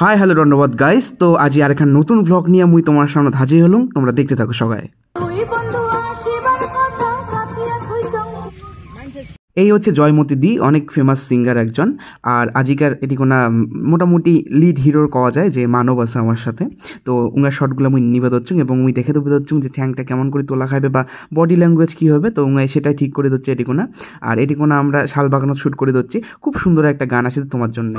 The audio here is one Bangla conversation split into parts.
হাই হ্যালো ধন্যবাদ গাইস। তো আজি আর একটা নতুন ব্লগ নিয়ে মুই তোমার সামনে হাজির হলাম। তোমরা দেখতে থাকো সবাই। এই হচ্ছে জয়মতী দি, অনেক ফেমাস সিঙ্গার একজন। আর আজিকার এটি কোনা মোটামুটি লিড হিরোর কওয়া যায় যে মানব আছে আমার সাথে। তো উঙ্গার শর্টগুলো মুই নিবে দচ্ছুং এবং মুই দেখে দেবো দচ্ছুং যে ঠ্যাংটা কেমন করে তোলা খাইবে বা বডি ল্যাঙ্গুয়েজ কী হবে। তো উঙ্গাই সেটাই ঠিক করে দিচ্ছে এটি কোনা। আর এটি কোনা আমরা শালবাগানত শ্যুট করে দিচ্ছি। খুব সুন্দর একটা গান আছে তোমার জন্য।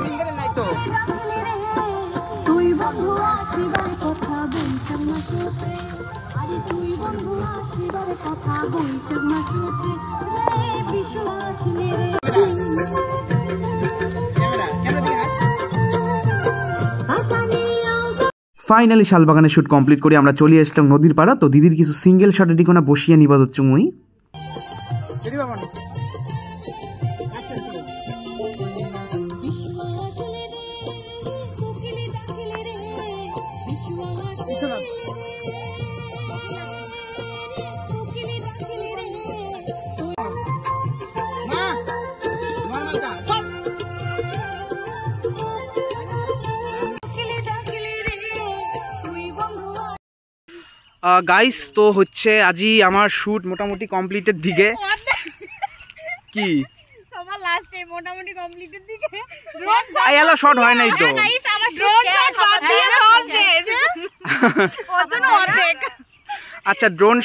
ফাইনালি শালবাগানের শ্যুট কমপ্লিট করে আমরা চলে আসলাম নদীর পাড়া। তো দিদির কিছু সিঙ্গেল শট এটি কোনা বসিয়ে নিবা হচ্ছে মুই। গাইস তো হচ্ছে আজি আমার শুট মোটামুটি কমপ্লিটের দিকে। কি সবার লাস্টে মোটামুটি কমপ্লিটের দিকে আইলা শট হয় নাই তো গাইস আমার ড্রোন শট বাদ দিয়ে সব শেষ ওজন অর্ধেক। আচ্ছা ড্রোন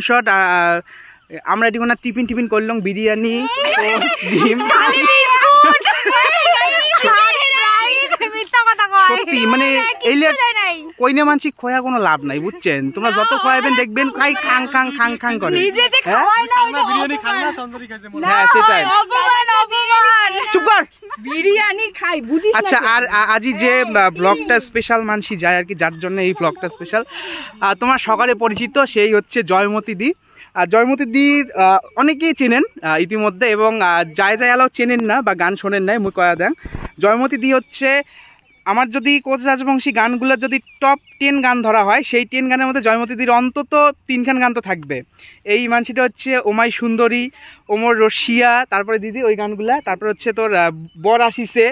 শট আমরা এটি কোনা টিফিন করলাম বিরিয়ানি ডিম সত্যি মানে কইনে মানছি খোয়া কোনো লাভ নাই বুঝছেন। তোমরা যত খোয়াবেন দেখবেন খাই খাং খাং খাং খাং করে। হ্যাঁ সেটাই চুপ কর বিরিয়ানি খাই বুঝিস। আচ্ছা আর আজি যে ব্লগটা স্পেশাল মানছি যায় আর কি, যার জন্য এই ব্লগটা স্পেশাল তোমার সকালে পরিচিত সেই হচ্ছে জয়মতী দি। জয়মতী দির অনেকেই চেনেন ইতিমধ্যে এবং যায় এলাও চেনেন না বা গান শোনেন নাই মুই কয়া দেন। জয়মতী দি হচ্ছে আমার যদি কোচ রাজবংশী গানগুলোর যদি টপ 10 গান ধরা হয় সেই 10 গানের মধ্যে জয়মতীদির অন্তত 3খান গান তো থাকবে। এই মানসিটা হচ্ছে ওমাই সুন্দরী, ওমর রশিয়া, তারপরে দিদি ওই গানগুলা, তারপর হচ্ছে তোর বর আসিছে,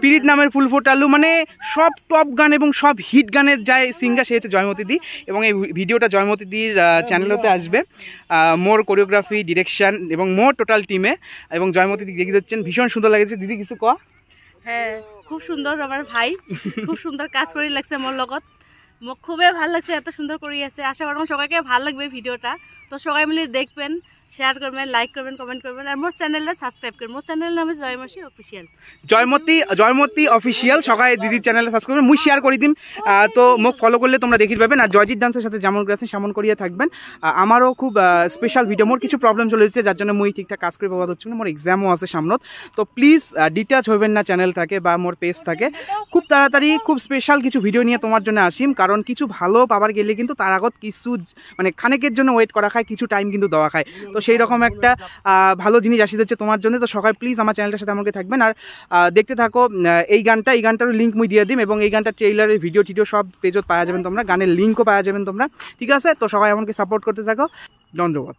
পিরিত নামের ফুল ফোটালু, মানে সব টপ গান এবং সব হিট গানের যায় সিঙ্গার সে হচ্ছে জয়মতীদি। এবং এই ভিডিওটা জয়মতীদির চ্যানেলতে আসবে, মোর কোরিওগ্রাফি ডিরেকশন এবং মোর টোটাল টিমে। এবং জয়মতীদি দেখে দিচ্ছেন ভীষণ সুন্দর লাগছে। দিদি কিছু ক? হ্যাঁ খুব সুন্দর, আমার ভাই খুব সুন্দর কাজ করে লাগছে মোর লগত, মোক খুবই ভাল লাগছে, এত সুন্দর করে আছে। আশা করব সবাইকে ভাল লাগবে ভিডিওটা। তো সবাই মিলে দেখবেন, শেয়ার করবেন, লাইক করবেন, কমেন্ট করবেন আর মোর চ্যানেলটা সাবস্ক্রাইব করবেন। মোর চ্যানেলের নাম হচ্ছে জয়মতী অফিসিয়াল। জয়মতী অফিসিয়াল সবাই দিদির চ্যানেলে সাবস্ক্রাইব করবেন, মুই শেয়ার করে দিন। তো মোক ফলো করলে তোমরা দেখি পাবেন। আর জয়জিৎ ডান্সের সাথে যেমন আছেন সেমন করিয়ে থাকবেন। আমারও খুব স্পেশাল ভিডিও, মোর কিছু প্রবলেম চলে যাচ্ছে যার জন্য মুই ঠিকঠাক কাজ করে পাওয়া হচ্ছে না। মোর এক্সামও আছে সামনত। তো প্লিজ ডিটাচ হইবেন না চ্যানেল থাকে বা মোর পেজ থাকে। খুব তাড়াতাড়ি খুব স্পেশাল কিছু ভিডিও নিয়ে তোমার জন্য আসিম, কারণ কিছু ভালো পাবার গেলে কিন্তু তার আগত কিছু মানে খানিকের জন্য ওয়েট করা খায়, কিছু টাইম কিন্তু দেওয়া খায়। তো সেই রকম একটা ভালো জিনিস আসি যাচ্ছে তোমার জন্য। তো সবাই প্লিজ আমার চ্যানেলটার সাথে আমাকে থাকবেন আর দেখতে থাকো এই গানটারও লিঙ্ক মুই দিয়ে দিম এবং এই গানটা ট্রেইলারের ভিডিও টিডিও সব পেজত পাওয়া যাবেন তোমরা, গানের লিঙ্কও পাওয়া যাবেন তোমরা, ঠিক আছে? তো সবাই আমাকে সাপোর্ট করতে থাকো। ধন্যবাদ।